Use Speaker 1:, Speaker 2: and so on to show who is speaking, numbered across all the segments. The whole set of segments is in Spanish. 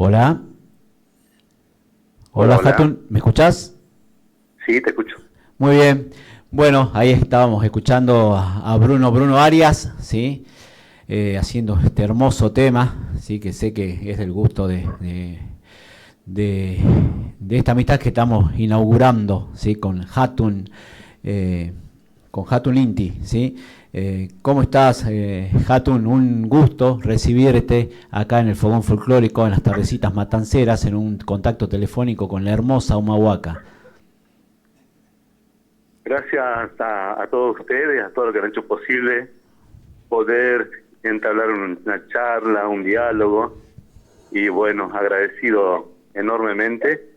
Speaker 1: Hola,
Speaker 2: Hola,
Speaker 1: hola
Speaker 2: hola.
Speaker 1: Hatun, ¿me escuchás?
Speaker 2: Sí, te escucho.
Speaker 1: Muy bien. Bueno, ahí estábamos escuchando a Bruno Arias, ¿sí? Haciendo este hermoso tema, ¿sí? Que sé que es del gusto de- de esta amistad que estamos inaugurando, ¿sí? Eh, con Hatun Inti, ¿sí? ¿Cómo estás, Hatun? Un gusto recibirte acá en el Fogón Folclórico, en las tardecitas matanceras, en un contacto telefónico con la hermosa Humahuaca.
Speaker 2: Gracias a todos ustedes, a todos los que han hecho posible poder entablar una charla, un diálogo y bueno, agradecido enormemente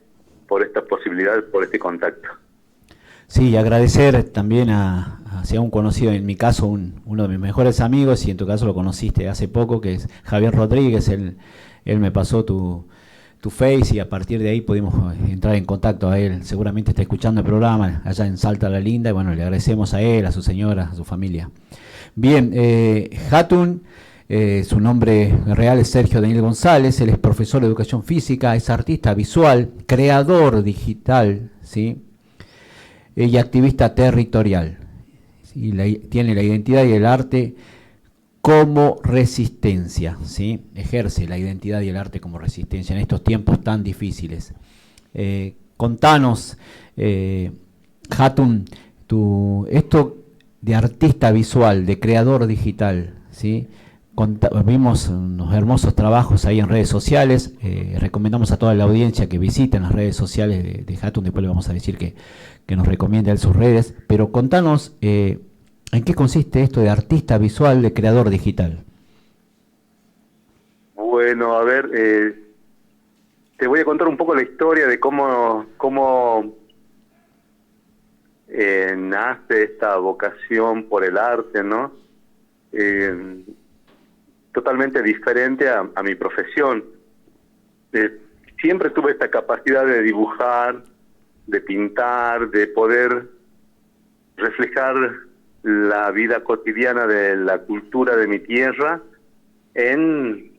Speaker 2: por esta posibilidad, por este contacto.
Speaker 1: Sí, y agradecer también a un conocido, en mi caso uno de mis mejores amigos, y en tu caso lo conociste hace poco, que es Javier Rodríguez. Él me pasó tu face y a partir de ahí pudimos entrar en contacto a él. Seguramente está escuchando el programa allá en Salta la Linda y bueno, le agradecemos a él, a su señora, a su familia. Bien, Hatun, su nombre real es Sergio Daniel González. Él es profesor de educación física, es artista visual, creador digital, ¿sí? Y activista territorial. ¿Sí? Tiene la identidad y el arte como resistencia, ¿sí? Ejerce la identidad y el arte como resistencia en estos tiempos tan difíciles. Contanos, Hatun, esto de artista visual, de creador digital, ¿sí? Vimos unos hermosos trabajos ahí en redes sociales. Recomendamos a toda la audiencia que visiten las redes sociales de Hatun. Después le vamos a decir que nos recomiende él sus redes. Pero contanos, ¿en qué consiste esto de artista visual, de creador digital?
Speaker 2: Bueno, a ver, te voy a contar un poco la historia de cómo nace esta vocación por el arte, ¿no? Eh, Totalmente diferente a mi profesión. Eh, Siempre tuve esta capacidad de dibujar, de pintar, de poder reflejar la vida cotidiana de la cultura de mi tierra en,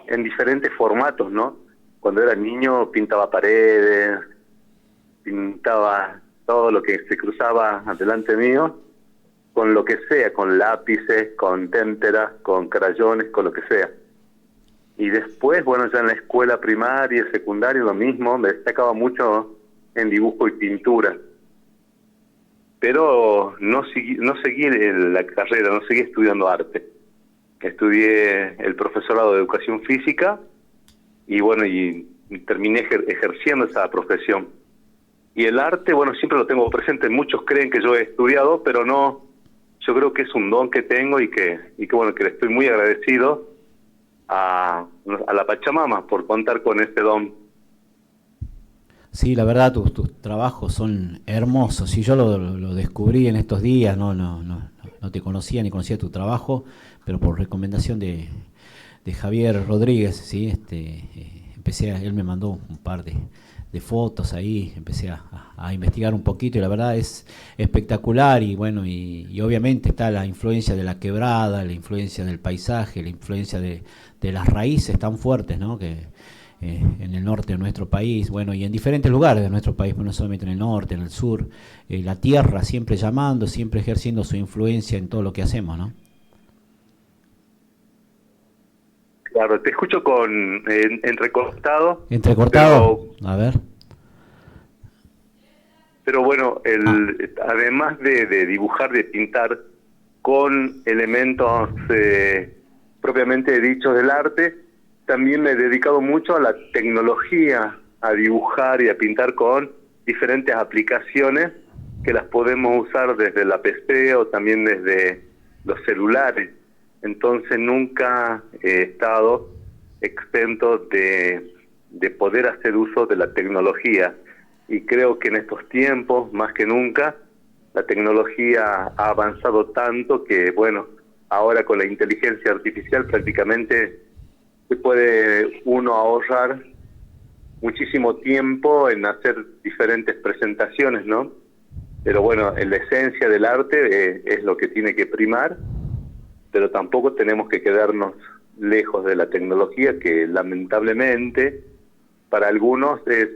Speaker 2: en diferentes formatos, ¿no? Cuando era niño pintaba paredes, pintaba todo lo que se cruzaba delante mío, con lo que sea, con lápices, con témperas, con crayones, con lo que sea. Y después, bueno, ya en la escuela primaria, secundaria, lo mismo, me destacaba mucho en dibujo y pintura. Pero no seguí la carrera, no seguí estudiando arte. Estudié el profesorado de educación física y bueno, y terminé ejerciendo esa profesión. Y el arte, bueno, siempre lo tengo presente. Muchos creen que yo he estudiado, pero no. Yo creo que es un don que tengo y que bueno, que le estoy muy agradecido a la Pachamama por contar con ese don.
Speaker 1: Sí, la verdad tus trabajos son hermosos. Y yo lo descubrí en estos días, no te conocía ni conocía tu trabajo, pero por recomendación de Javier Rodríguez, ¿sí? Él me mandó un par de fotos ahí, empecé a investigar un poquito y la verdad es espectacular y bueno, y obviamente está la influencia de la quebrada, la influencia del paisaje, la influencia de las raíces tan fuertes, ¿no? Que en el norte de nuestro país, bueno, y en diferentes lugares de nuestro país, no solamente en el norte, en el sur, la tierra siempre llamando, siempre ejerciendo su influencia en todo lo que hacemos, ¿no?
Speaker 2: Claro, te escucho con entrecortado,
Speaker 1: Entrecortado,
Speaker 2: pero
Speaker 1: a ver.
Speaker 2: Pero bueno,
Speaker 1: Ah,
Speaker 2: además de dibujar, de pintar con elementos propiamente dichos del arte, también me he dedicado mucho a la tecnología, a dibujar y a pintar con diferentes aplicaciones que las podemos usar desde la PC o también desde los celulares. Entonces nunca he estado exento de poder hacer uso de la tecnología y creo que en estos tiempos, más que nunca, la tecnología ha avanzado tanto que, bueno, ahora con la inteligencia artificial prácticamente se puede uno ahorrar muchísimo tiempo en hacer diferentes presentaciones, ¿no? Pero bueno, en la esencia del arte es lo que tiene que primar, pero tampoco tenemos que quedarnos lejos de la tecnología, que lamentablemente para algunos es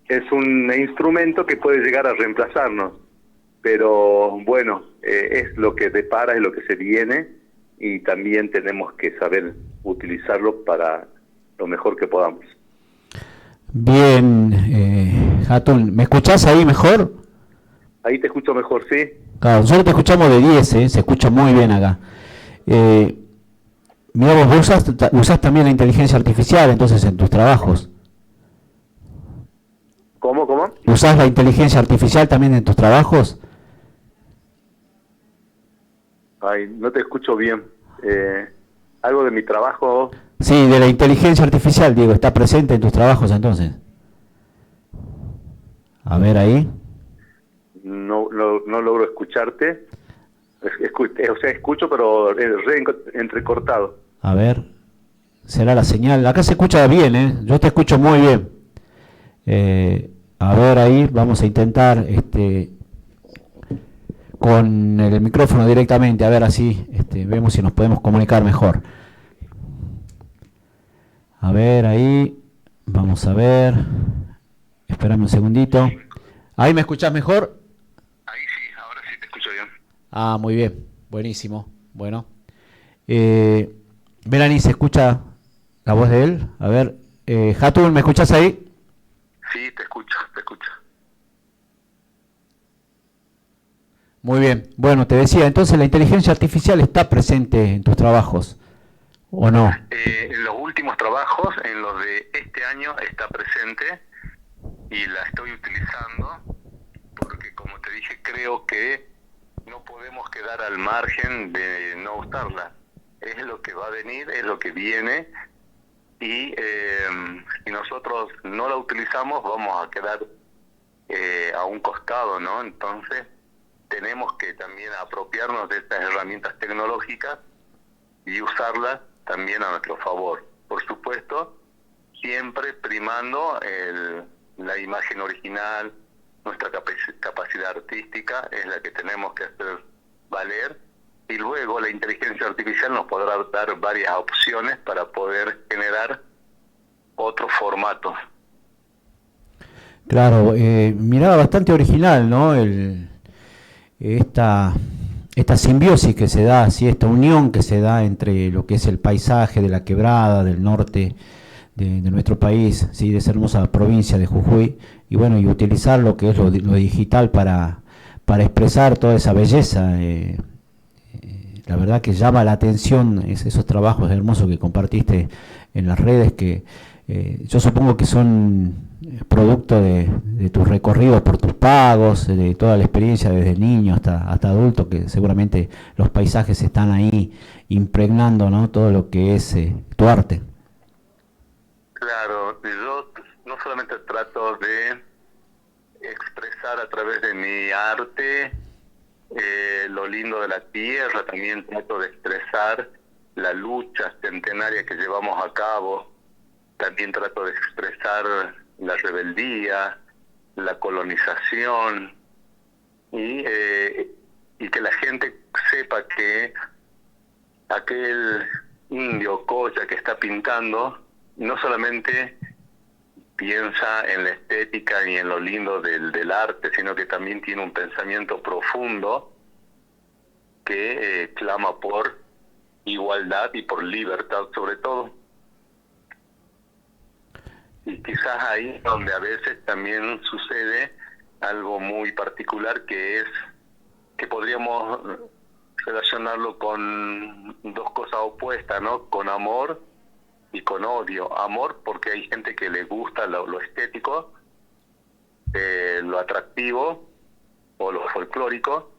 Speaker 2: es un instrumento que puede llegar a reemplazarnos, pero bueno, es lo que depara, es lo que se viene, y también tenemos que saber utilizarlo para lo mejor que podamos.
Speaker 1: Bien, Hatun, ¿me escuchás ahí mejor?
Speaker 2: Ahí te escucho mejor, ¿sí?
Speaker 1: Claro, nosotros te escuchamos de 10, se escucha muy bien acá. Mira, vos usás también la inteligencia artificial entonces en tus trabajos.
Speaker 2: ¿Cómo?
Speaker 1: ¿Usás la inteligencia artificial también en tus trabajos?
Speaker 2: Ay, no te escucho bien. Algo de mi trabajo.
Speaker 1: Sí, de la inteligencia artificial, Diego, ¿está presente en tus trabajos entonces? A ver ahí.
Speaker 2: No logro escucharte. O sea, escucho, pero entrecortado.
Speaker 1: A ver, será la señal. Acá se escucha bien, ¿eh? Yo te escucho muy bien. A ver ahí, vamos a intentar con el micrófono directamente, a ver así vemos si nos podemos comunicar mejor. A ver ahí, vamos a ver. Espérame un segundito. ¿Ahí me escuchás mejor?
Speaker 2: Ahí sí, ahora sí te escucho bien.
Speaker 1: Ah, muy bien, buenísimo. Bueno, Melanie, ¿se escucha la voz de él? A ver, Hatun, ¿me escuchás ahí?
Speaker 2: Sí, te escucho.
Speaker 1: Muy bien, bueno, te decía, entonces la inteligencia artificial está presente en tus trabajos, ¿o no?
Speaker 2: En los últimos trabajos, en los de este año, está presente y la estoy utilizando porque, como te dije, creo que no podemos quedar al margen de no usarla. Es lo que va a venir, es lo que viene, y si nosotros no la utilizamos vamos a quedar a un costado, ¿no? Entonces tenemos que también apropiarnos de estas herramientas tecnológicas y usarlas también a nuestro favor. Por supuesto, siempre primando la imagen original, nuestra capacidad artística es la que tenemos que hacer valer, y luego la inteligencia artificial nos podrá dar varias opciones para poder generar otro formato.
Speaker 1: Claro, miraba bastante original, ¿no? Esta simbiosis que se da, así, esta unión que se da entre lo que es el paisaje de la quebrada del norte de nuestro país, ¿sí? De esa hermosa provincia de Jujuy, y bueno, y utilizar lo que es lo digital para expresar toda esa belleza. La verdad que llama la atención esos trabajos hermosos que compartiste en las redes, que yo supongo que son producto de tus recorridos por tus pagos, de toda la experiencia desde niño hasta adulto, que seguramente los paisajes están ahí impregnando, ¿no? Todo lo que es tu arte.
Speaker 2: Claro, yo no solamente trato de expresar a través de mi arte lo lindo de la tierra, también trato de expresar la lucha centenaria que llevamos a cabo, también trato de expresar la rebeldía, la colonización, y que la gente sepa que aquel indio Coya que está pintando no solamente piensa en la estética y en lo lindo del arte, sino que también tiene un pensamiento profundo que clama por igualdad y por libertad sobre todo. Y quizás ahí donde a veces también sucede algo muy particular, que es que podríamos relacionarlo con dos cosas opuestas, ¿no? Con amor y con odio. Amor porque hay gente que le gusta lo estético, lo atractivo o lo folclórico,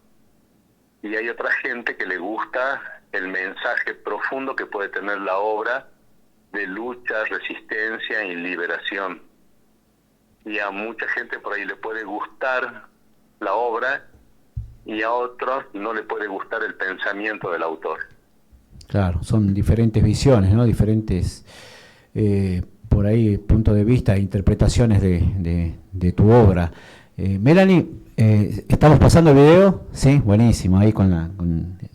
Speaker 2: y hay otra gente que le gusta el mensaje profundo que puede tener la obra de lucha, resistencia y liberación. Y a mucha gente por ahí le puede gustar la obra y a otros no le puede gustar el pensamiento del autor.
Speaker 1: Claro, son diferentes visiones, ¿no? Diferentes, por ahí, puntos de vista e interpretaciones de tu obra. Melanie, estamos pasando el video, sí, buenísimo, ahí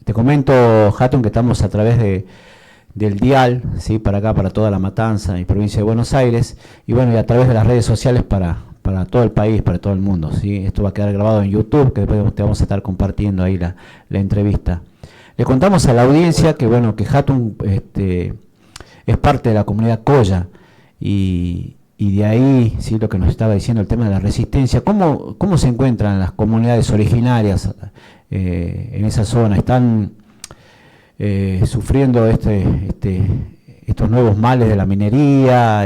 Speaker 1: te comento, Hatun, que estamos a través del dial, sí, para acá, para toda La Matanza y provincia de Buenos Aires, y bueno, y a través de las redes sociales para todo el país, para todo el mundo, sí, esto va a quedar grabado en YouTube, que después te vamos a estar compartiendo ahí la entrevista. Le contamos a la audiencia que bueno, que Hatun es parte de la comunidad Colla, y de ahí, sí, lo que nos estaba diciendo, el tema de la resistencia. ¿Cómo se encuentran las comunidades originarias en esa zona? ¿Están sufriendo estos nuevos males de la minería?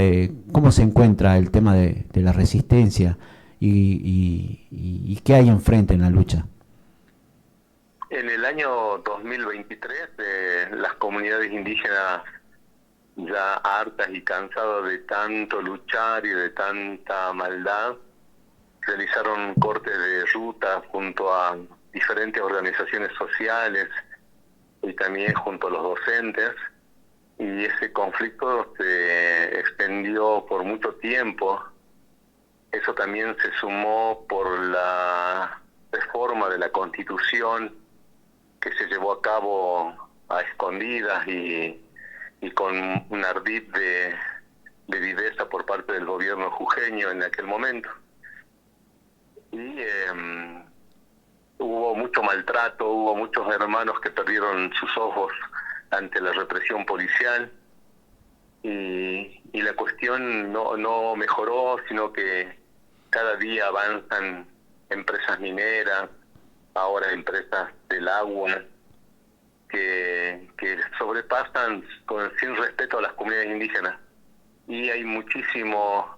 Speaker 1: ¿Cómo se encuentra el tema de la resistencia? ¿Y qué hay enfrente en la lucha?
Speaker 2: En el año 2023, las comunidades indígenas, ya hartas y cansadas de tanto luchar y de tanta maldad, realizaron cortes de ruta junto a diferentes organizaciones sociales y también junto a los docentes, y ese conflicto se extendió por mucho tiempo. Eso también se sumó por la reforma de la Constitución que se llevó a cabo a escondidas y con un ardid de viveza por parte del gobierno jujeño en aquel momento. Y hubo mucho maltrato, hubo muchos hermanos que perdieron sus ojos ante la represión policial, y la cuestión no mejoró, sino que cada día avanzan empresas mineras, ahora empresas del agua, que sobrepasan sin respeto a las comunidades indígenas, y hay muchísimo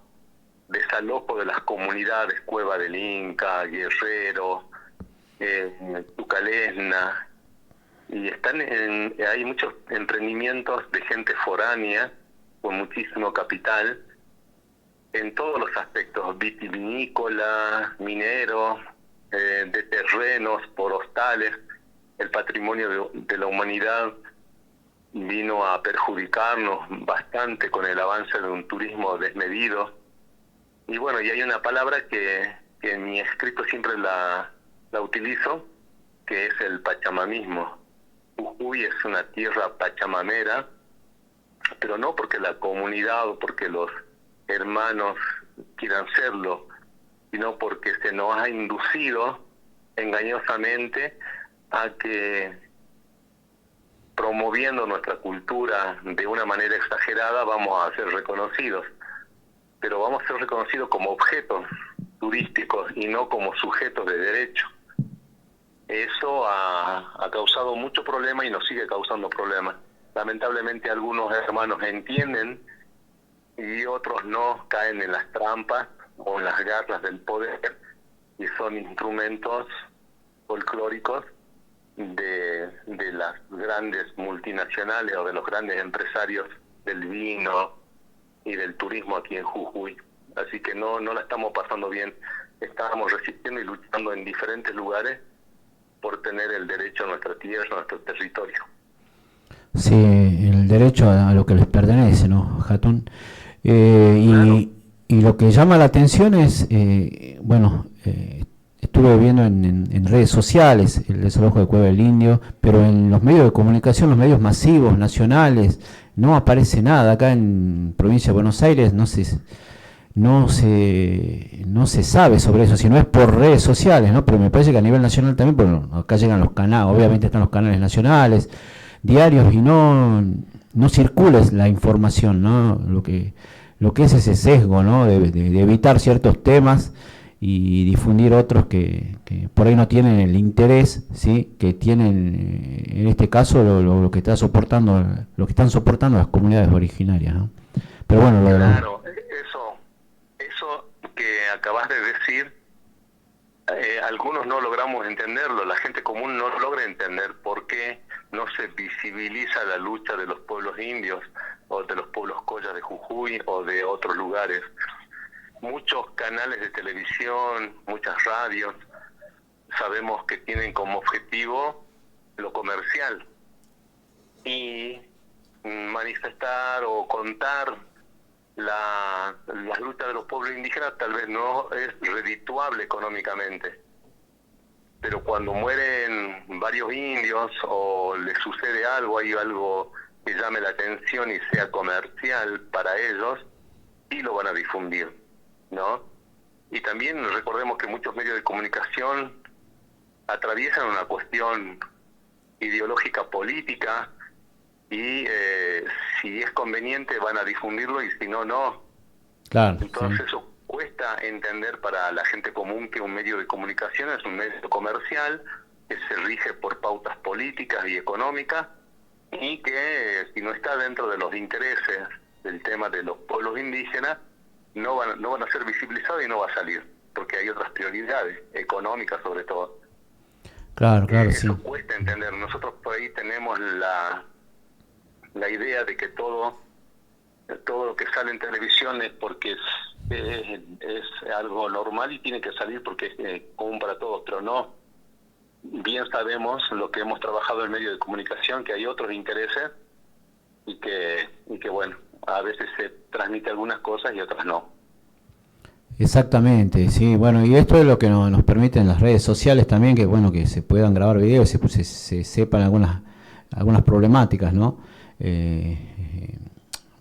Speaker 2: desalojo de las comunidades, Cueva del Inca, Guerrero, Tucalesna, y hay muchos emprendimientos de gente foránea con muchísimo capital en todos los aspectos, vitivinícola, minero, de terrenos, forestales. El patrimonio de la humanidad vino a perjudicarnos bastante con el avance de un turismo desmedido. Y bueno, y hay una palabra que en mi escrito siempre la utilizo, que es el pachamamismo. Jujuy es una tierra pachamamera, pero no porque la comunidad o porque los hermanos quieran serlo, sino porque se nos ha inducido engañosamente a que, promoviendo nuestra cultura de una manera exagerada, vamos a ser reconocidos, pero vamos a ser reconocidos como objetos turísticos y no como sujetos de derecho. Eso ha causado mucho problema y nos sigue causando problemas. Lamentablemente algunos hermanos entienden y otros no, caen en las trampas o en las garras del poder, y son instrumentos folclóricos de las grandes multinacionales o de los grandes empresarios del vino y del turismo aquí en Jujuy. Así que no la estamos pasando bien. Estamos resistiendo y luchando en diferentes lugares por tener el derecho a nuestra tierra, a nuestro territorio.
Speaker 1: Sí, el derecho a lo que les pertenece, ¿no, Hatun?
Speaker 2: Claro.
Speaker 1: Y lo que llama la atención es, estuve viendo en redes sociales el desalojo de Cueva del Indio, pero en los medios de comunicación, los medios masivos, nacionales, no aparece nada. Acá en provincia de Buenos Aires no se sabe sobre eso, si no es por redes sociales, ¿no? Pero me parece que a nivel nacional también, bueno, acá llegan los canales, obviamente están los canales nacionales, diarios, y no circula la información, ¿no? Lo que es ese sesgo, ¿no? De evitar ciertos temas y difundir otros que por ahí no tienen el interés, ¿sí? Que tienen en este caso lo que están soportando las comunidades originarias, ¿no? Pero bueno,
Speaker 2: Claro, eso que acabas de decir, algunos no logramos entenderlo, la gente común no logra entender por qué no se visibiliza la lucha de los pueblos indios o de los pueblos collas de Jujuy o de otros lugares. Muchos canales de televisión, muchas radios, sabemos que tienen como objetivo lo comercial y manifestar o contar las luchas de los pueblos indígenas tal vez no es redituable económicamente, pero cuando mueren varios indios o les sucede algo, hay algo que llame la atención y sea comercial para ellos, y lo van a difundir, ¿no? Y también recordemos que muchos medios de comunicación atraviesan una cuestión ideológica política y si es conveniente van a difundirlo y si no, no.
Speaker 1: Claro.
Speaker 2: Entonces
Speaker 1: Sí.
Speaker 2: eso cuesta entender para la gente común que un medio de comunicación es un medio comercial que se rige por pautas políticas y económicas y que si no está dentro de los intereses del tema de los pueblos indígenas no van a ser visibilizados y no va a salir, porque hay otras prioridades económicas sobre todo.
Speaker 1: Claro, claro, sí.
Speaker 2: Eso cuesta entender. Nosotros por ahí tenemos la idea de que todo lo que sale en televisión es porque es algo normal y tiene que salir porque es común para todos, pero no. Bien sabemos lo que hemos trabajado en medio de comunicación, que hay otros intereses y que bueno, a veces se transmite algunas cosas y otras no.
Speaker 1: Exactamente, sí, bueno, y esto es lo que nos permiten las redes sociales también, que bueno, que se puedan grabar videos, se sepan algunas problemáticas, ¿no?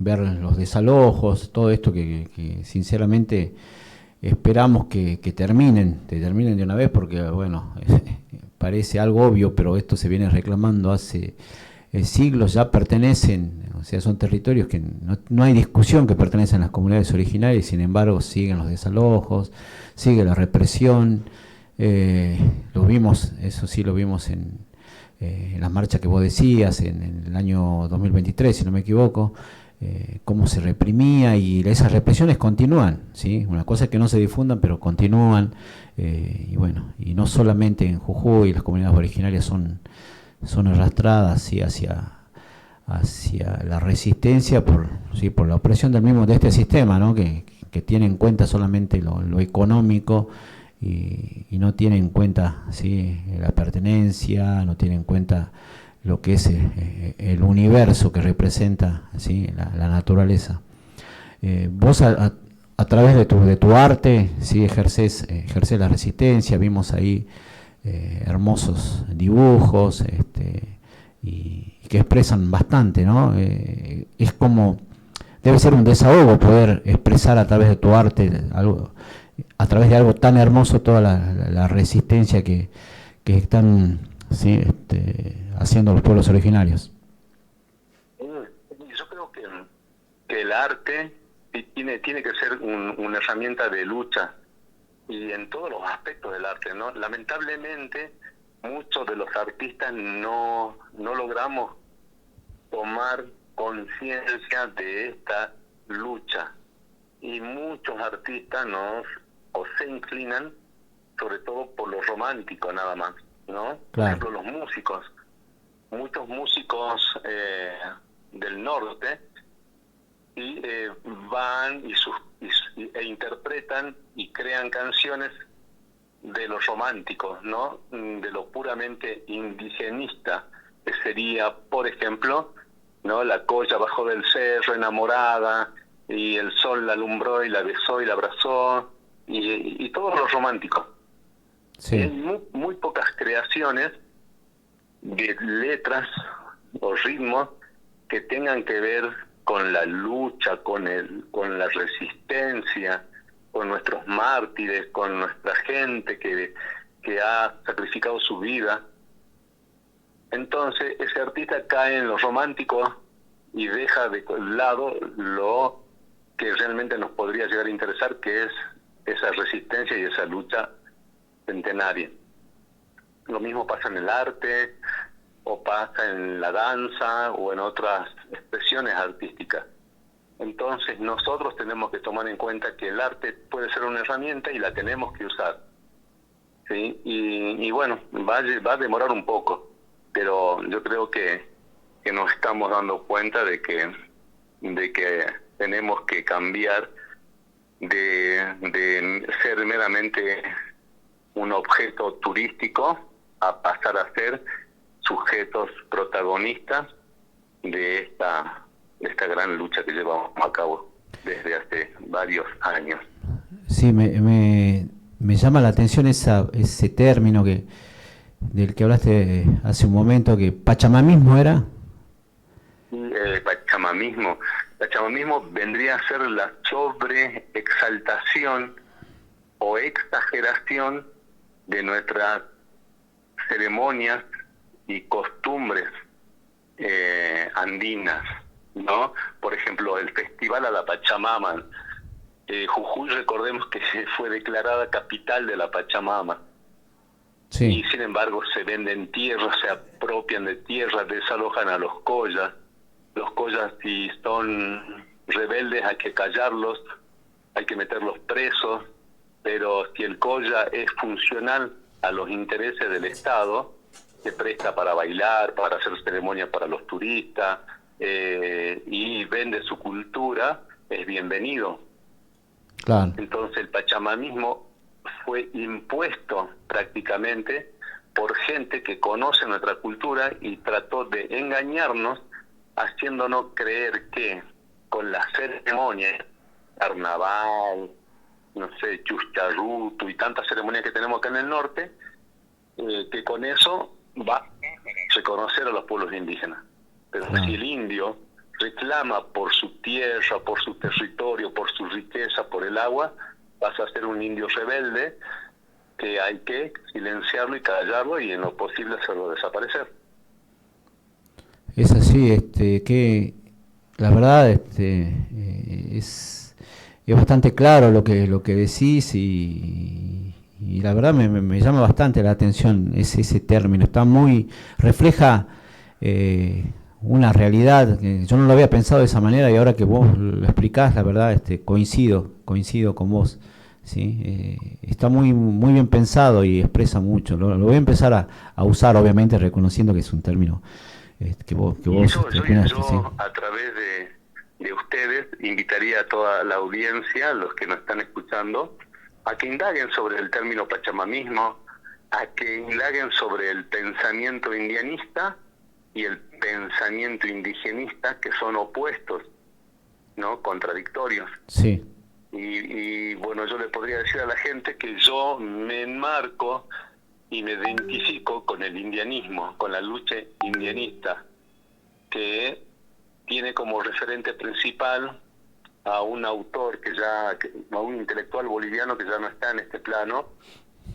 Speaker 1: Ver los desalojos, todo esto que sinceramente esperamos que terminen de una vez, porque bueno, parece algo obvio, pero esto se viene reclamando hace siglos, ya pertenecen, o sea, son territorios que no hay discusión que pertenecen a las comunidades originarias, sin embargo siguen los desalojos, sigue la represión, lo vimos, eso sí lo vimos en la marcha que vos decías, en el año 2023, si no me equivoco, cómo se reprimía y esas represiones continúan, ¿sí? Una cosa es que no se difundan, pero continúan, y bueno, y no solamente en Jujuy, las comunidades originarias son arrastradas, ¿sí? hacia la resistencia por la opresión de este sistema, ¿no? que tiene en cuenta solamente lo económico y no tiene en cuenta, ¿sí? la pertenencia, no tiene en cuenta lo que es el universo que representa, ¿sí? la naturaleza. Vos a través de tu arte, ¿sí? ejercés la resistencia, vimos ahí hermosos dibujos, y que expresan bastante, ¿no? Es como, debe ser un desahogo poder expresar a través de tu arte algo, a través de algo tan hermoso, toda la resistencia que están, ¿sí? haciendo los pueblos originarios.
Speaker 2: Yo creo que el arte tiene que ser una herramienta de lucha y en todos los aspectos del arte, ¿no? Lamentablemente muchos de los artistas no logramos tomar conciencia de esta lucha y muchos artistas se inclinan sobre todo por lo romántico nada más, ¿no?
Speaker 1: Claro.
Speaker 2: Por ejemplo, los músicos, muchos músicos del norte y van e interpretan y crean canciones de lo romántico, ¿no? De lo puramente indigenista, que sería, por ejemplo, ¿no? La colla bajó del cerro enamorada y el sol la alumbró y la besó y la abrazó y todo lo romántico.
Speaker 1: Sí.
Speaker 2: Hay muy pocas creaciones de letras o ritmos que tengan que ver con la lucha, con la resistencia, con nuestros mártires, con nuestra gente que ha sacrificado su vida. Entonces ese artista cae en lo romántico y deja de lado lo que realmente nos podría llegar a interesar, que es esa resistencia y esa lucha centenaria. Lo mismo pasa en el arte, o pasa en la danza, o en otras expresiones artísticas. Entonces nosotros tenemos que tomar en cuenta que el arte puede ser una herramienta y la tenemos que usar, ¿sí? Y bueno, va a demorar un poco, pero yo creo que nos estamos dando cuenta de que tenemos que cambiar de ser meramente un objeto turístico a pasar a ser sujetos protagonistas de esta gran lucha que llevamos a cabo desde hace varios años.
Speaker 1: Sí, me llama la atención ese término del que hablaste hace un momento, que pachamamismo era.
Speaker 2: Pachamamismo. Pachamamismo vendría a ser la sobreexaltación o exageración de nuestras ceremonias y costumbres andinas, ¿no? Por ejemplo, el Festival a la Pachamama. Jujuy, recordemos que fue declarada capital de la Pachamama. Sí. Y sin embargo se venden tierras, se apropian de tierras, desalojan a los collas. Los collas, si son rebeldes, hay que callarlos, hay que meterlos presos, pero si el colla es funcional a los intereses del Estado, se presta para bailar, para hacer ceremonias para los turistas, y vende su cultura, es bienvenido. Claro. Entonces el pachamamismo fue impuesto prácticamente por gente que conoce nuestra cultura y trató de engañarnos, haciéndonos creer que con las ceremonias, carnaval, no sé, Chuscharruto y tantas ceremonias que tenemos acá en el norte, que con eso va a reconocer a los pueblos indígenas. Pero si el indio reclama por su tierra, por su territorio, por su riqueza, por el agua, vas a ser un indio rebelde que hay que silenciarlo y callarlo y en lo posible hacerlo desaparecer.
Speaker 1: Es así, que la verdad es bastante claro lo que decís y la verdad me llama bastante la atención ese término. Está refleja una realidad que yo no lo había pensado de esa manera y ahora que vos lo explicás, la verdad coincido con vos. ¿Sí? Está muy bien pensado y expresa mucho. Lo voy a empezar a usar, obviamente reconociendo que es un término que vos
Speaker 2: yo ¿sí? A través de ustedes invitaría a toda la audiencia, los que nos están escuchando, a que indaguen sobre el término pachamamismo, a que indaguen sobre el pensamiento indianista y el pensamiento indigenista, que son opuestos, ¿no? Contradictorios.
Speaker 1: Sí.
Speaker 2: Y bueno, yo le podría decir a la gente que yo me enmarco y me identifico con el indianismo, con la lucha indianista, que tiene como referente principal a un autor a un intelectual boliviano que ya no está en este plano,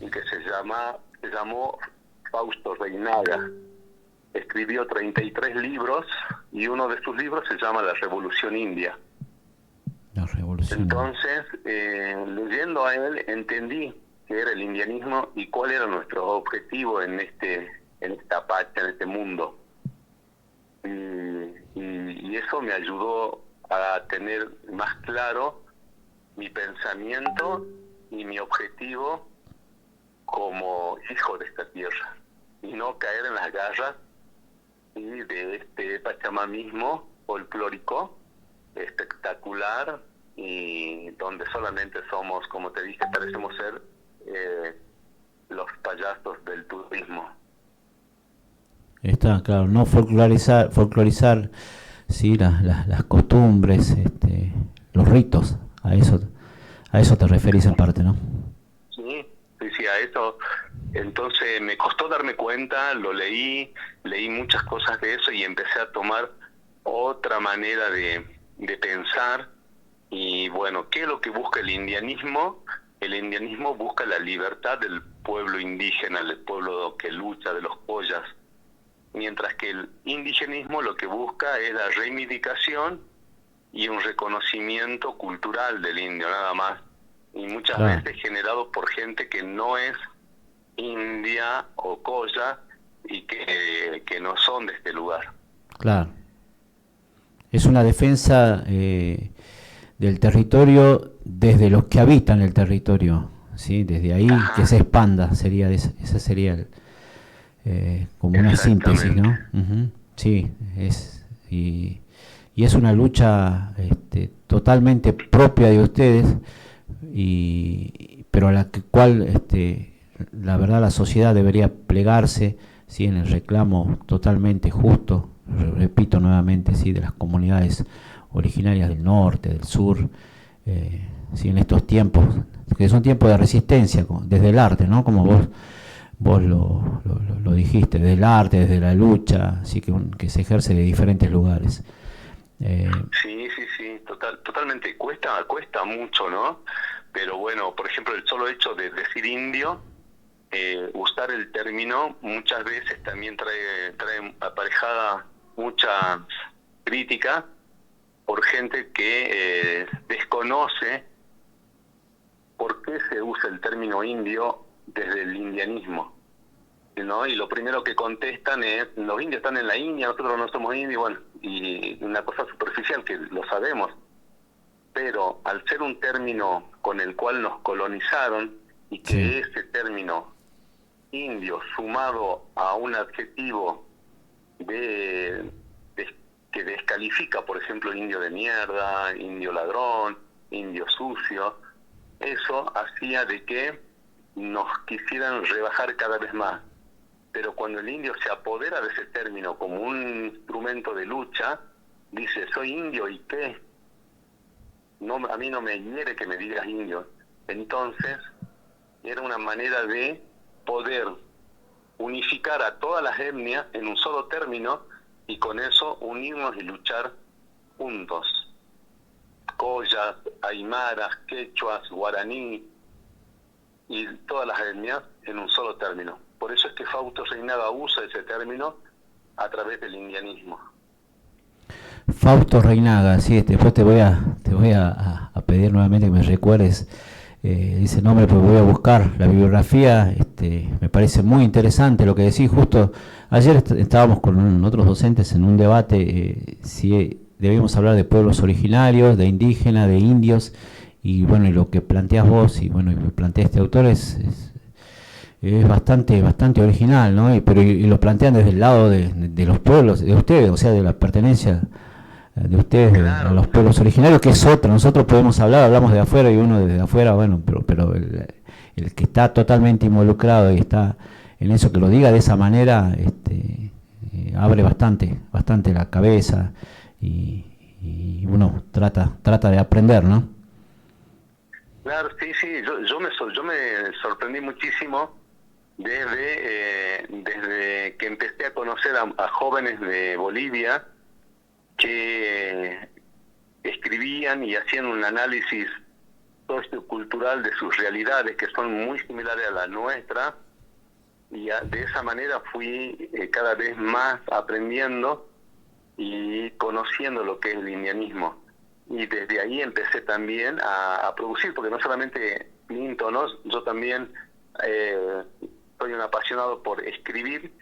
Speaker 2: y que se llamó Fausto Reinaga. Escribió 33 libros y uno de sus libros se llama La Revolución India.
Speaker 1: La Revolución.
Speaker 2: Entonces, leyendo a él, entendí qué era el indianismo y cuál era nuestro objetivo en esta pacha, en este mundo. Y eso me ayudó a tener más claro mi pensamiento y mi objetivo como hijo de esta tierra, y no caer en las garras de este pachamamismo folclórico espectacular, y donde solamente somos, como te dije, parecemos ser los payasos del turismo.
Speaker 1: Está claro, no folclorizar sí, las costumbres, los ritos, a eso te referís en parte, ¿no?
Speaker 2: Sí, a eso. Entonces me costó darme cuenta, lo leí muchas cosas de eso y empecé a tomar otra manera de pensar. Y bueno, ¿qué es lo que busca el indianismo? El indianismo busca la libertad del pueblo indígena, del pueblo que lucha, de los collas. Mientras que el indigenismo lo que busca es la reivindicación y un reconocimiento cultural del indio, nada más. Y muchas veces generado por gente que no es india o colla y que no son de este lugar.
Speaker 1: Claro. Es una defensa del territorio desde los que habitan el territorio, ¿sí? Desde ahí que se expanda, ese sería como una síntesis, ¿no? Uh-huh. Sí, y es una lucha totalmente propia de ustedes, pero a la cual la verdad la sociedad debería plegarse, ¿sí? En el reclamo totalmente justo, repito nuevamente, ¿sí? De las comunidades originarias del norte, del sur, sí, en estos tiempos, que son tiempos de resistencia, desde el arte, ¿no? Como vos lo dijiste, desde el arte, desde la lucha, así que se ejerce de diferentes lugares.
Speaker 2: Sí, totalmente. Cuesta mucho, ¿no? Pero bueno, por ejemplo, el solo hecho de decir indio, usar el término muchas veces también trae aparejada mucha crítica por gente que desconoce por qué se usa el término indio desde el indianismo, ¿no? Y lo primero que contestan es: los indios están en la India, nosotros no somos indios, bueno, y una cosa superficial que lo sabemos, pero al ser un término con el cual nos colonizaron, y que sí, ese término indio sumado a un adjetivo que descalifica, por ejemplo, indio de mierda, indio ladrón, indio sucio, eso hacía de que nos quisieran rebajar cada vez más. Pero cuando el indio se apodera de ese término como un instrumento de lucha, dice: soy indio, ¿y qué? No, a mí no me hiere que me digas indio. Entonces, era una manera de poder unificar a todas las etnias en un solo término, y con eso unirnos y luchar juntos. Collas, aymaras, quechuas, guaraní y todas las etnias en un solo término. Por eso es que Fausto Reinaga usa ese término a través del indianismo.
Speaker 1: Fausto Reinaga, sí, después te voy a pedir nuevamente que me recuerdes ese nombre, porque voy a buscar la bibliografía. Me parece muy interesante lo que decís. Justo ayer estábamos con otros docentes en un debate si debemos hablar de pueblos originarios, de indígenas, de indios, y bueno, y lo que planteas vos y bueno, y lo que plantea este autor es bastante original, ¿no? Pero lo plantean desde el lado de los pueblos, de ustedes, o sea, de la pertenencia de ustedes, claro, a los pueblos originarios, que es otra. Nosotros podemos hablamos de afuera, y uno desde afuera, bueno, pero el que está totalmente involucrado y está en eso, que lo diga de esa manera, abre bastante la cabeza, y uno trata de aprender, ¿no?
Speaker 2: Claro, sí, yo me sorprendí muchísimo desde que empecé a conocer a jóvenes de Bolivia que escribían y hacían un análisis sociocultural de sus realidades, que son muy similares a la nuestra, y de esa manera fui cada vez más aprendiendo y conociendo lo que es el indianismo. Y desde ahí empecé también a producir, porque no solamente pinto, ¿no? Yo también soy un apasionado por escribir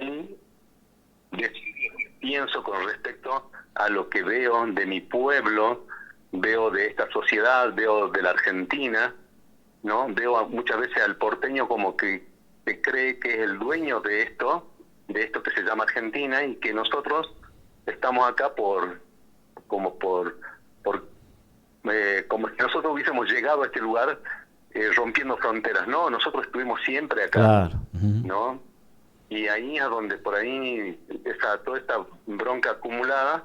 Speaker 2: y pienso con respecto a lo que veo de mi pueblo, veo de esta sociedad, veo de la Argentina, ¿no? Veo muchas veces al porteño como que se cree que es el dueño de esto que se llama Argentina, y que nosotros estamos acá como si nosotros hubiésemos llegado a este lugar rompiendo fronteras. No, nosotros estuvimos siempre acá, claro. ¿No? Y ahí es donde por ahí toda esta bronca acumulada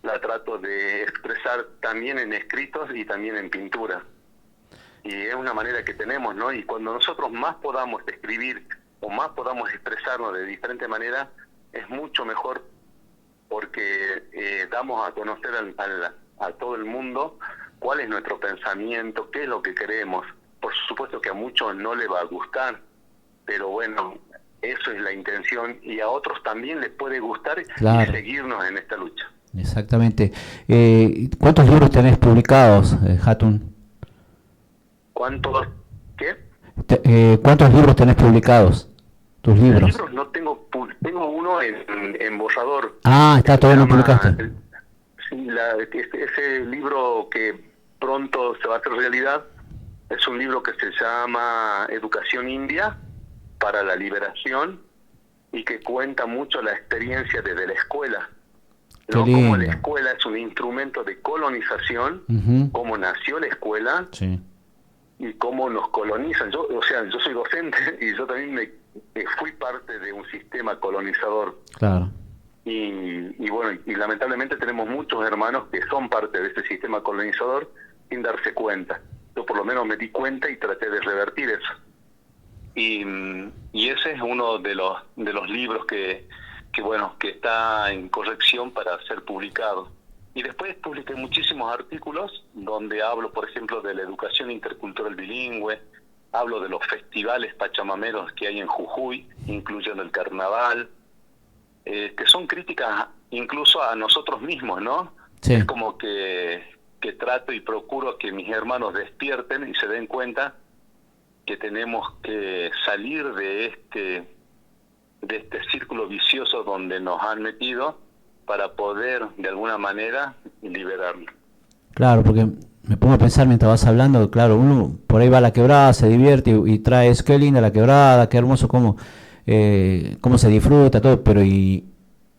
Speaker 2: la trato de expresar también en escritos y también en pintura. Y es una manera que tenemos, ¿no? Y cuando nosotros más podamos escribir o más podamos expresarnos de diferente manera, es mucho mejor, porque damos a conocer a todo el mundo cuál es nuestro pensamiento, qué es lo que queremos. Por supuesto que a muchos no les va a gustar, pero bueno, eso es la intención, y a otros también les puede gustar, claro, y seguirnos en esta lucha.
Speaker 1: Exactamente. ¿Cuántos libros tenés publicados, Hatun?
Speaker 2: ¿Cuántos? ¿Qué?
Speaker 1: ¿Cuántos libros tenés publicados? ¿Tus libros?
Speaker 2: Libros no tengo uno en borrador.
Speaker 1: Ah, está, todavía no publicaste.
Speaker 2: Sí, ese libro que pronto se va a hacer realidad es un libro que se llama Educación India para la Liberación, y que cuenta mucho la experiencia desde la escuela, ¿no? Cómo la escuela es un instrumento de colonización, cómo nació la escuela, sí, y cómo nos colonizan. Yo soy docente y yo también fui parte de un sistema colonizador.
Speaker 1: Claro.
Speaker 2: Y y bueno, y lamentablemente tenemos muchos hermanos que son parte de este sistema colonizador sin darse cuenta. Yo por lo menos me di cuenta y traté de revertir eso. Y ese es uno de los libros que está en corrección para ser publicado. Y después publiqué muchísimos artículos donde hablo, por ejemplo, de la educación intercultural bilingüe, hablo de los festivales pachamameros que hay en Jujuy, incluyendo el carnaval, que son críticas incluso a nosotros mismos, ¿no?
Speaker 1: Sí.
Speaker 2: Es como que trato y procuro que mis hermanos despierten y se den cuenta que tenemos que salir de este círculo vicioso donde nos han metido para poder, de alguna manera, liberarnos. Claro,
Speaker 1: porque me pongo a pensar mientras vas hablando, claro, uno por ahí va a la quebrada, se divierte y traes, qué linda la quebrada, qué hermoso cómo se disfruta, todo, pero y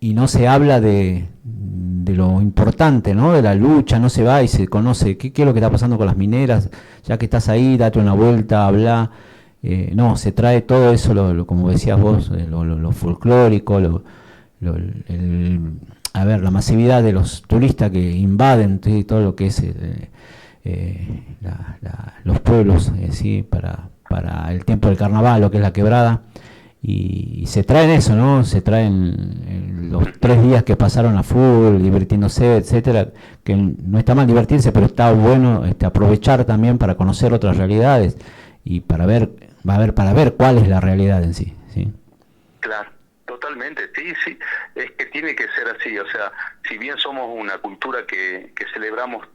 Speaker 1: no se habla de lo importante, ¿no? De la lucha, no se va y se conoce qué es lo que está pasando con las mineras, ya que estás ahí, date una vuelta, habla, no, se trae todo eso, como decías vos, lo folclórico, la masividad de los turistas que invaden todo lo que es los pueblos, sí, para el tiempo del carnaval, lo que es la quebrada. Y se traen eso, ¿no? Se traen los 3 días que pasaron a fútbol, divirtiéndose, etcétera, que no está mal divertirse, pero está bueno aprovechar también para conocer otras realidades y para ver cuál es la realidad en sí, ¿sí?
Speaker 2: Claro, totalmente, sí, es que tiene que ser así, o sea, si bien somos una cultura que celebramos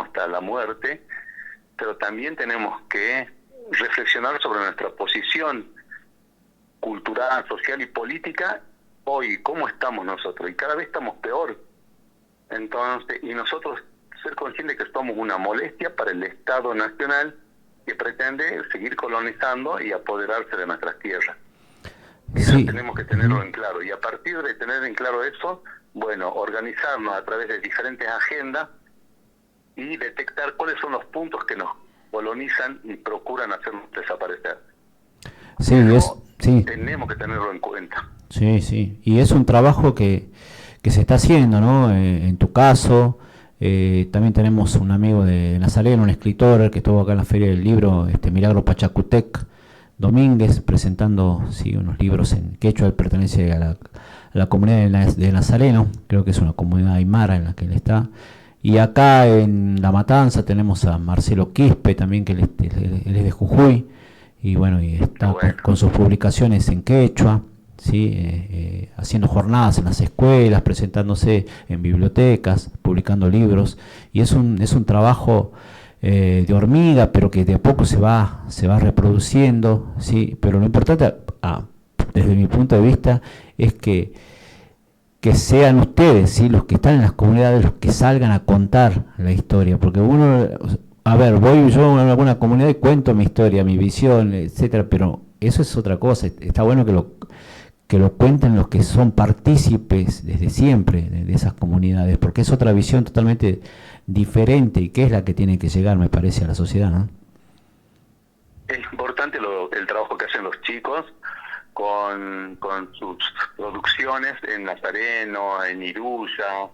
Speaker 2: hasta la muerte, pero también tenemos que reflexionar sobre nuestra posición cultural, social y política hoy, cómo estamos nosotros, y cada vez estamos peor. Entonces, y nosotros ser conscientes que somos una molestia para el Estado Nacional que pretende seguir colonizando y apoderarse de nuestras tierras. Eso
Speaker 1: Sí.
Speaker 2: Tenemos que tenerlo en claro, y a partir de tener en claro eso, bueno, organizarnos a través de diferentes agendas y detectar cuáles son los puntos que nos colonizan y procuran hacernos desaparecer.
Speaker 1: Sí, sí.
Speaker 2: Tenemos que tenerlo en cuenta.
Speaker 1: Sí, y es un trabajo que se está haciendo, ¿no? En tu caso, también tenemos un amigo de Nazareno, un escritor que estuvo acá en la Feria del Libro, Milagro Pachacutec Domínguez, presentando unos libros en quechua. Él pertenece a la comunidad de Nazareno, creo que es una comunidad aymara en la que él está. Y acá en La Matanza tenemos a Marcelo Quispe, también, que él es de Jujuy, y bueno, y está con sus publicaciones en quechua, ¿sí? Haciendo jornadas en las escuelas, presentándose en bibliotecas, publicando libros, y es un trabajo de hormiga, pero que de a poco se va reproduciendo, ¿sí? Pero lo importante, desde mi punto de vista, es que sean ustedes, ¿sí?, los que están en las comunidades, los que salgan a contar la historia, porque voy yo a alguna comunidad y cuento mi historia, mi visión, etcétera, pero eso es otra cosa. Está bueno que lo cuenten los que son partícipes desde siempre de esas comunidades, porque es otra visión totalmente diferente y que es la que tiene que llegar, me parece, a la sociedad, ¿no?
Speaker 2: Es importante el trabajo que hacen los chicos con sus producciones en Nazareno, en Iruya,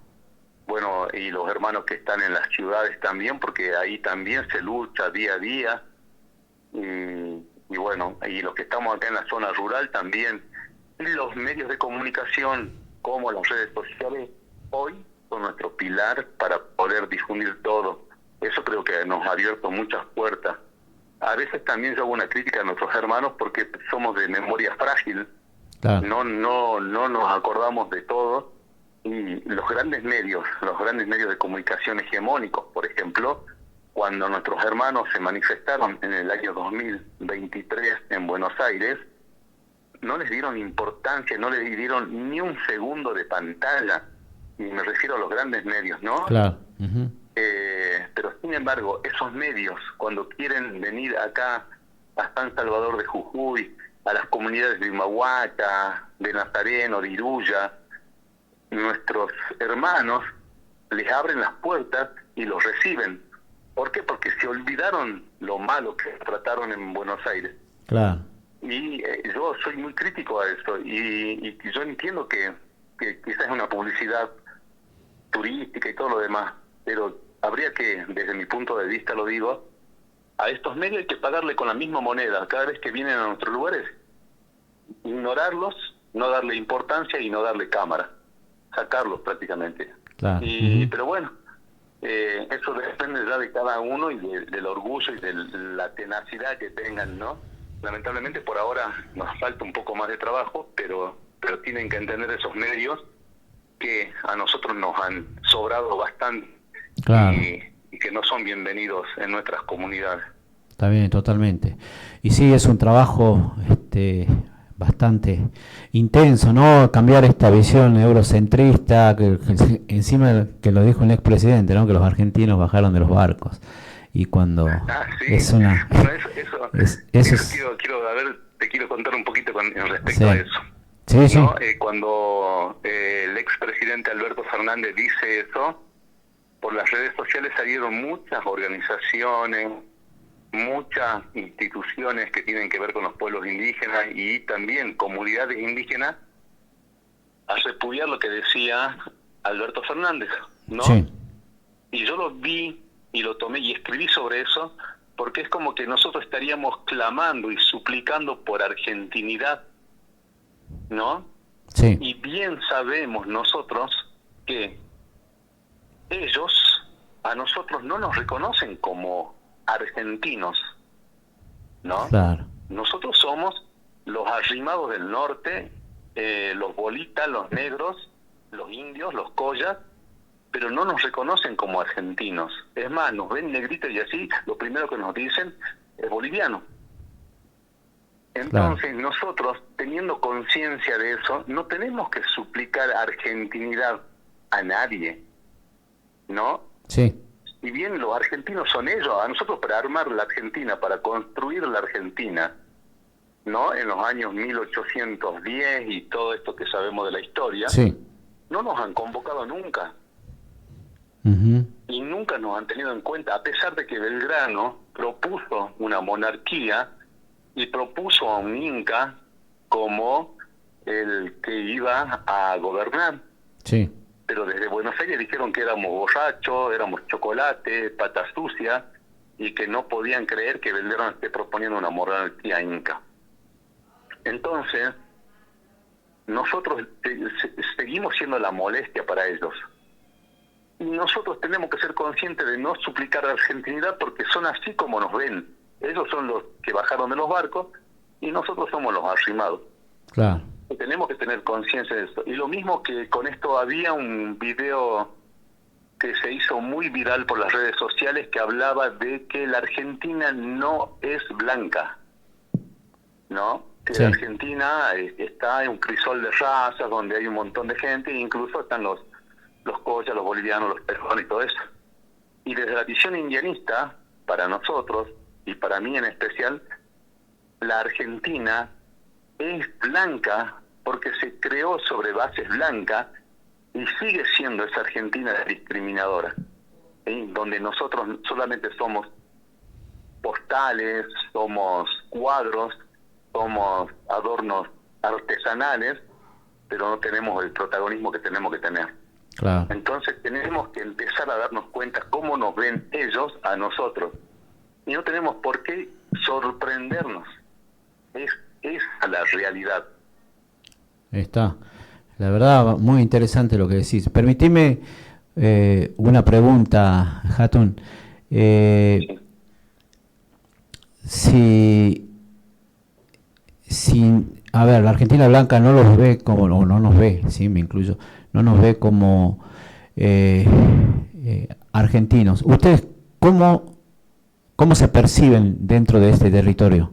Speaker 2: bueno, y los hermanos que están en las ciudades también, porque ahí también se lucha día a día, y bueno, y los que estamos acá en la zona rural también. Y los medios de comunicación, como las redes sociales, hoy son nuestro pilar para poder difundir todo. Eso creo que nos ha abierto muchas puertas. A veces también yo hago una crítica a nuestros hermanos porque somos de memoria frágil. Claro. No nos acordamos de todo, y los grandes medios de comunicación hegemónicos, por ejemplo, cuando nuestros hermanos se manifestaron en el año 2023 en Buenos Aires, no les dieron importancia, no les dieron ni un segundo de pantalla, y me refiero a los grandes medios, ¿no?
Speaker 1: Claro. Uh-huh.
Speaker 2: Pero sin embargo, esos medios, cuando quieren venir acá a San Salvador de Jujuy, a las comunidades de Humahuaca, de Nazareno, de Iruya, nuestros hermanos les abren las puertas y los reciben. ¿Por qué? Porque se olvidaron lo malo que trataron en Buenos Aires.
Speaker 1: Claro.
Speaker 2: Y yo soy muy crítico a eso, y yo entiendo que que quizás es una publicidad turística y todo lo demás, pero habría que, desde mi punto de vista lo digo, a estos medios hay que pagarle con la misma moneda cada vez que vienen a nuestros lugares, ignorarlos, no darle importancia y no darle cámara, sacarlos prácticamente.
Speaker 1: Claro.
Speaker 2: Pero bueno, eso depende ya de cada uno y del orgullo y de la tenacidad que tengan, ¿no? Lamentablemente por ahora nos falta un poco más de trabajo, pero tienen que entender esos medios que a nosotros nos han sobrado bastante.
Speaker 1: Claro.
Speaker 2: Y que no son bienvenidos en nuestras comunidades.
Speaker 1: Está bien, totalmente. Y sí, es un trabajo bastante intenso, ¿no? Cambiar esta visión eurocentrista, que encima que lo dijo el expresidente, ¿no? Que los argentinos bajaron de los barcos. Y cuando
Speaker 2: sí.
Speaker 1: es una...
Speaker 2: Bueno, te quiero contar un poquito respecto a eso.
Speaker 1: Sí, sí.
Speaker 2: ¿No? Cuando el expresidente Alberto Fernández dice eso, por las redes sociales salieron muchas organizaciones, muchas instituciones que tienen que ver con los pueblos indígenas y también comunidades indígenas a repudiar lo que decía Alberto Fernández, ¿no?
Speaker 1: Sí.
Speaker 2: Y yo lo vi y lo tomé y escribí sobre eso porque es como que nosotros estaríamos clamando y suplicando por argentinidad, ¿no?
Speaker 1: Sí.
Speaker 2: Y bien sabemos nosotros que ellos a nosotros no nos reconocen como argentinos, ¿no?
Speaker 1: Claro.
Speaker 2: Nosotros somos los arrimados del norte, los bolitas, los negros, los indios, los collas, pero no nos reconocen como argentinos. Es más, nos ven negritos y así, lo primero que nos dicen es boliviano. Entonces, claro, nosotros, teniendo conciencia de eso, no tenemos que suplicar argentinidad a nadie, ¿no?
Speaker 1: Sí.
Speaker 2: Y bien, los argentinos son ellos, a nosotros para armar la Argentina, para construir la Argentina, ¿no? En los años 1810 y todo esto que sabemos de la historia,
Speaker 1: sí,
Speaker 2: no nos han convocado nunca. Y nunca nos han tenido en cuenta, a pesar de que Belgrano propuso una monarquía y propuso a un inca como el que iba a gobernar.
Speaker 1: Sí.
Speaker 2: Pero desde Buenos Aires dijeron que éramos borrachos, éramos chocolate, patas sucias, y que no podían creer que Belgrano esté proponiendo una monarquía inca. Entonces, nosotros seguimos siendo la molestia para ellos. Y nosotros tenemos que ser conscientes de no suplicar argentinidad porque son así como nos ven. Ellos son los que bajaron de los barcos y nosotros somos los arrimados.
Speaker 1: Claro.
Speaker 2: Y tenemos que tener conciencia de eso. Y lo mismo que con esto, había un video que se hizo muy viral por las redes sociales que hablaba de que la Argentina no es blanca, ¿no? Que sí, la Argentina está en un crisol de razas donde hay un montón de gente e incluso están los collas, los bolivianos, los peruanos y todo eso. Y desde la visión indianista, para nosotros, y para mí en especial, la Argentina es blanca porque se creó sobre bases blancas y sigue siendo esa Argentina discriminadora, ¿sí? Donde nosotros solamente somos postales, somos cuadros, somos adornos artesanales, pero no tenemos el protagonismo que tenemos que tener.
Speaker 1: Claro.
Speaker 2: Entonces tenemos que empezar a darnos cuenta cómo nos ven ellos a nosotros. Y no tenemos por qué sorprendernos. Es la realidad.
Speaker 1: Está. La verdad, muy interesante lo que decís. Permitime una pregunta, Hatun.
Speaker 2: Sí.
Speaker 1: A ver, la Argentina blanca no los ve como, no nos ve, sí, me incluyo, no nos ve como argentinos. ¿Ustedes cómo se perciben dentro de este territorio?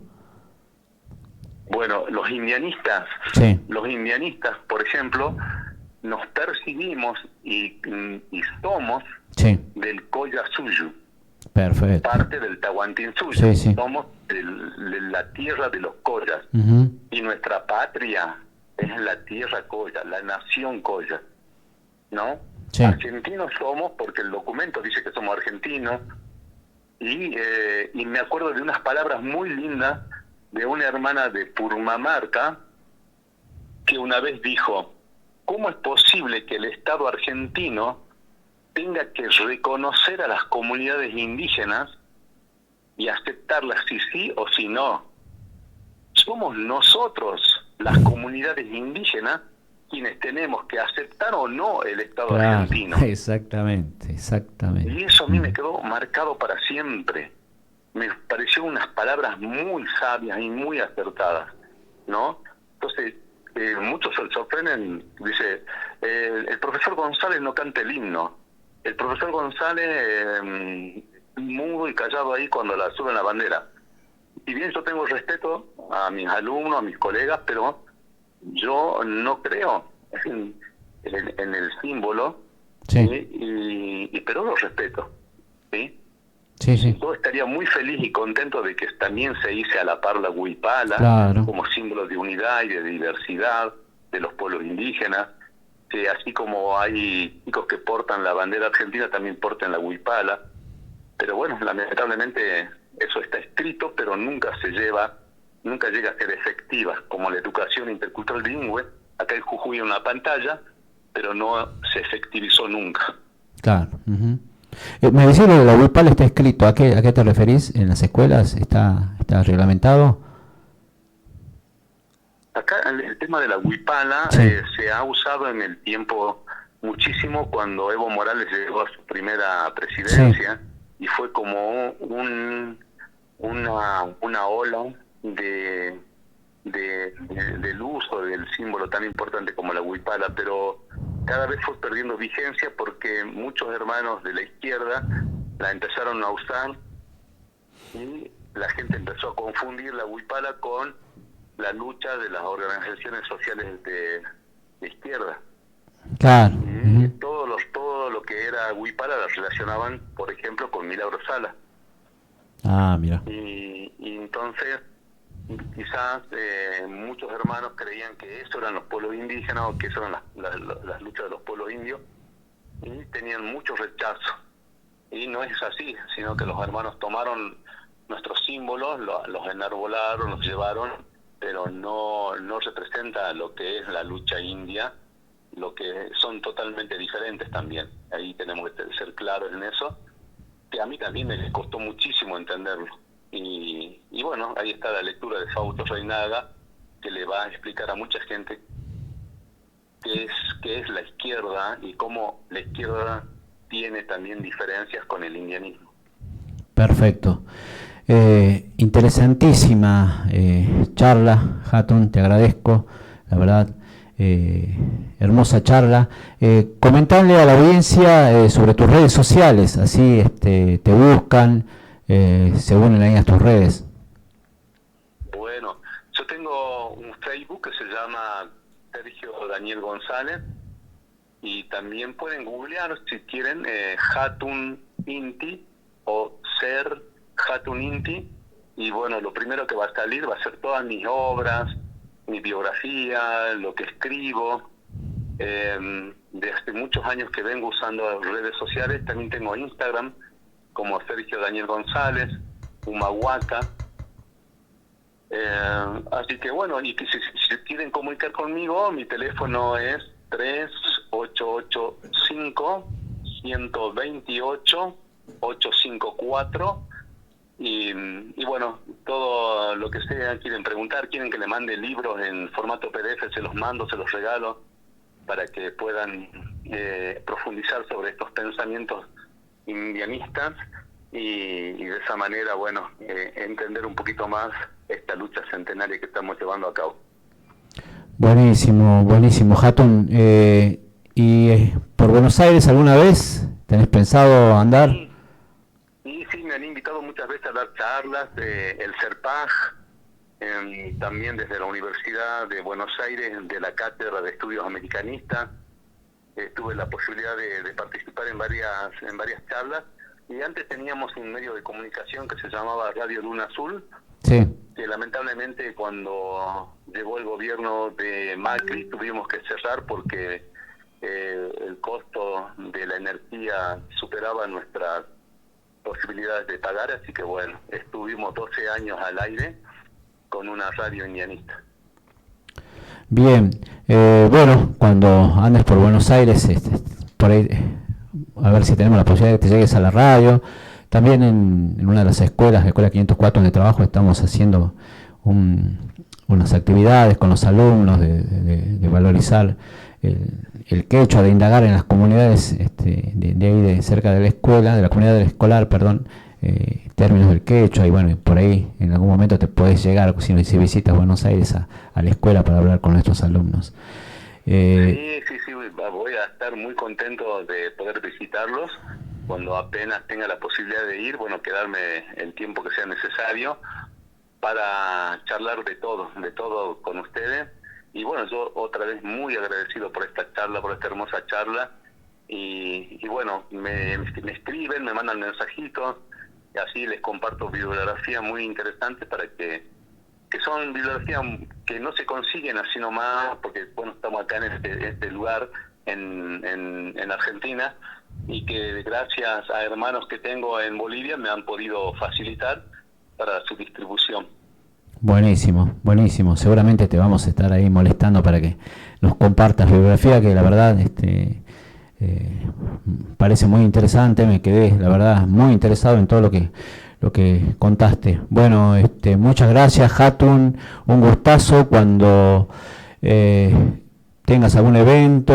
Speaker 2: Bueno, los indianistas, por ejemplo, nos percibimos y somos del Colla Suyu.
Speaker 1: Perfecto.
Speaker 2: Parte del Tahuantinsuyo.
Speaker 1: Sí, sí.
Speaker 2: Somos de la tierra de los collas. Y nuestra patria es la tierra colla, la nación colla, ¿no? Sí. Argentinos somos porque el documento dice que somos argentinos. Y me acuerdo de unas palabras muy lindas de una hermana de Purmamarca que una vez dijo: ¿cómo es posible que el Estado argentino tenga que reconocer a las comunidades indígenas y aceptarlas si sí o si no? Somos nosotros, las comunidades indígenas, quienes tenemos que aceptar o no el Estado argentino.
Speaker 1: Exactamente.
Speaker 2: Y eso a mí me quedó marcado para siempre. Me pareció unas palabras muy sabias y muy acertadas, ¿no? Entonces, muchos se sorprenden, dice, el profesor González no canta el himno. El profesor González, mudo y callado ahí cuando la suben la bandera. Y bien, yo tengo respeto a mis alumnos, a mis colegas, pero yo no creo en el símbolo,
Speaker 1: sí.
Speaker 2: pero lo respeto, ¿sí?
Speaker 1: Sí.
Speaker 2: Yo estaría muy feliz y contento de que también se hice a la par la huipala,
Speaker 1: claro,
Speaker 2: como símbolo de unidad y de diversidad de los pueblos indígenas, que así como hay chicos que portan la bandera argentina, también portan la huipala. Pero bueno, lamentablemente eso está escrito, pero nunca llega a ser efectiva, como la educación intercultural bilingüe. Acá en Jujuy en una pantalla, pero no se efectivizó nunca.
Speaker 1: Claro. Me decía lo de la huipala está escrito. ¿A qué te referís? ¿En las escuelas está reglamentado?
Speaker 2: Acá el tema de la huipala
Speaker 1: Sí.
Speaker 2: Se ha usado en el tiempo muchísimo cuando Evo Morales llegó a su primera presidencia, y fue como una ola del uso del símbolo tan importante como la huipala, pero cada vez fue perdiendo vigencia porque muchos hermanos de la izquierda la empezaron a usar y la gente empezó a confundir la huipala con la lucha de las organizaciones sociales de izquierda.
Speaker 1: Claro.
Speaker 2: Y todo lo que era huipala la relacionaban, por ejemplo, con Milagro Sala.
Speaker 1: Ah, mira.
Speaker 2: Y entonces quizás muchos hermanos creían que eso eran los pueblos indígenas o que eso eran las luchas de los pueblos indios, y tenían mucho rechazo. Y no es así, sino que los hermanos tomaron nuestros símbolos, los enarbolaron, los llevaron, pero no representa lo que es la lucha india, lo que son totalmente diferentes también. Ahí tenemos que ser claros en eso, que a mí también me costó muchísimo entenderlo. Y bueno, ahí está la lectura de Fausto Reinaga, que le va a explicar a mucha gente qué es la izquierda y cómo la izquierda tiene también diferencias con el indianismo.
Speaker 1: Perfecto. Interesantísima charla, Hatun, te agradezco, la verdad, hermosa charla. Comentarle a la audiencia sobre tus redes sociales, así te buscan, se unen ahí a tus redes.
Speaker 2: Bueno, yo tengo un Facebook que se llama Sergio Daniel González, y también pueden googlear si quieren Hatun Inti o Ser Hatun Inti, y bueno, lo primero que va a salir va a ser todas mis obras, mi biografía, lo que escribo. Desde muchos años que vengo usando redes sociales, también tengo Instagram como Sergio Daniel González, Humahuaca. Así que bueno, y que si quieren comunicar conmigo, mi teléfono es 3885-128-854, y bueno, todo lo que sea, quieren preguntar, quieren que le mande libros en formato PDF, se los mando, se los regalo, para que puedan profundizar sobre estos pensamientos indianistas y de esa manera, bueno, entender un poquito más esta lucha centenaria que estamos llevando a cabo.
Speaker 1: Buenísimo, buenísimo, Hatun. ¿Y por Buenos Aires alguna vez tenés pensado andar?
Speaker 2: Sí, me han invitado muchas veces a dar charlas, el CERPAG, también desde la Universidad de Buenos Aires, de la Cátedra de Estudios Americanistas. Tuve la posibilidad de participar en varias charlas, y antes teníamos un medio de comunicación que se llamaba Radio Luna Azul,
Speaker 1: sí,
Speaker 2: que lamentablemente cuando llegó el gobierno de Macri tuvimos que cerrar porque el costo de la energía superaba nuestras posibilidades de pagar, así que bueno, estuvimos 12 años al aire con una radio indianista.
Speaker 1: Bien, bueno, cuando andes por Buenos Aires, por ahí, a ver si tenemos la posibilidad de que te llegues a la radio. También en una de las escuelas, la Escuela 504 donde trabajo, estamos haciendo unas actividades con los alumnos de valorizar el quechua, de indagar en las comunidades de ahí, de cerca de la escuela, de la comunidad escolar, perdón, términos del quechua, y bueno, por ahí en algún momento te puedes llegar, si visitas Buenos Aires, a la escuela para hablar con nuestros alumnos.
Speaker 2: Sí, voy a estar muy contento de poder visitarlos cuando apenas tenga la posibilidad de ir, bueno, quedarme el tiempo que sea necesario para charlar de todo con ustedes. Y bueno, yo otra vez muy agradecido por esta charla, por esta hermosa charla. Y bueno, me escriben, me mandan mensajitos, y así les comparto bibliografía muy interesante para que son bibliografías que no se consiguen así nomás, porque bueno, estamos acá en este lugar, en Argentina, y que gracias a hermanos que tengo en Bolivia me han podido facilitar para su distribución.
Speaker 1: Buenísimo, buenísimo. Seguramente te vamos a estar ahí molestando para que nos compartas bibliografía, que la verdad parece muy interesante. Me quedé, la verdad, muy interesado en todo lo que contaste. Bueno, muchas gracias, Hatun. Un gustazo. Cuando tengas algún evento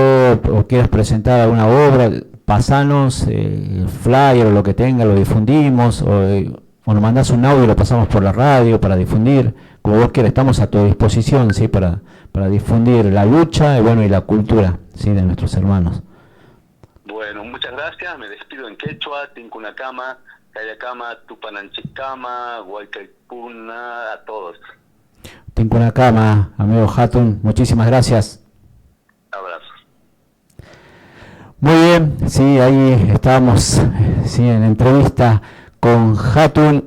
Speaker 1: o quieras presentar alguna obra, pasanos el flyer o lo que tenga, lo difundimos, o nos mandás un audio y lo pasamos por la radio para difundir, como vos quieras. Estamos a tu disposición, ¿sí? Para difundir la lucha y la cultura, ¿sí? De nuestros hermanos.
Speaker 2: Bueno, muchas gracias. Me despido en quechua, Tinkunakama, Kayakama, Tupananchikama, Huaycaipuna, a todos.
Speaker 1: Tinkunakama, amigo Hatun, muchísimas gracias.
Speaker 2: Abrazos.
Speaker 1: Muy bien, sí, ahí estábamos, sí, en entrevista con Hatun.